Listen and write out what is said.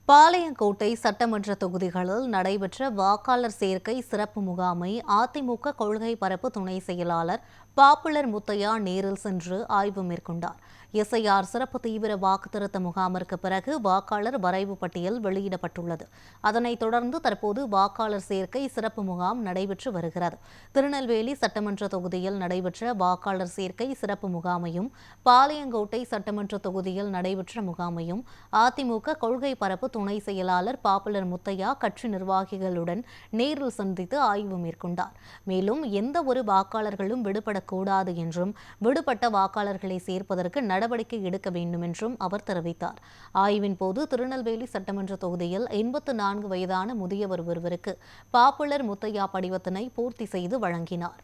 பாளையங்கோட்டை சட்டமன்ற தொகுதிகளில் நடைபெற்ற வாக்காளர் சேர்க்கை சிறப்பு முகாமை அதிமுக கொள்கை பரப்பு துணை செயலாளர் பாப்புலர் முத்தையா நேரில் சென்று ஆய்வு மேற்கொண்டார். எஸ்ஐஆர் சிறப்பு தீவிர வாக்குத்திருத்த முகாமிற்கு பிறகு வாக்காளர் வரைவு பட்டியல் வெளியிடப்பட்டுள்ளது. அதனைத் தொடர்ந்து தற்போது வாக்காளர் சேர்க்கை சிறப்பு முகாம் நடைபெற்று வருகிறது. திருநெல்வேலி சட்டமன்ற தொகுதியில் நடைபெற்ற வாக்காளர் சேர்க்கை சிறப்பு முகாமையும் பாளையங்கோட்டை சட்டமன்ற தொகுதியில் நடைபெற்ற முகாமையும் அதிமுக கொள்கை பரப்பு துணை செயலாளர் பாப்புலர் முத்தையா கட்சி நிர்வாகிகளுடன் நேரில் சந்தித்து ஆய்வு மேற்கொண்டார். மேலும் எந்த ஒரு வாக்காளர்களும் விடுபடக்கூடாது என்றும் விடுபட்ட வாக்காளர்களை சேர்ப்பதற்கு நடவடிக்கை எடுக்க வேண்டும் என்றும் அவர் தெரிவித்தார். ஆய்வின் போது திருநெல்வேலி சட்டமன்ற தொகுதியில் 84 வயதான முதியவர் ஒருவருக்கு பாப்புலர் முத்தையா படிவத்தினை பூர்த்தி செய்து வழங்கினார்.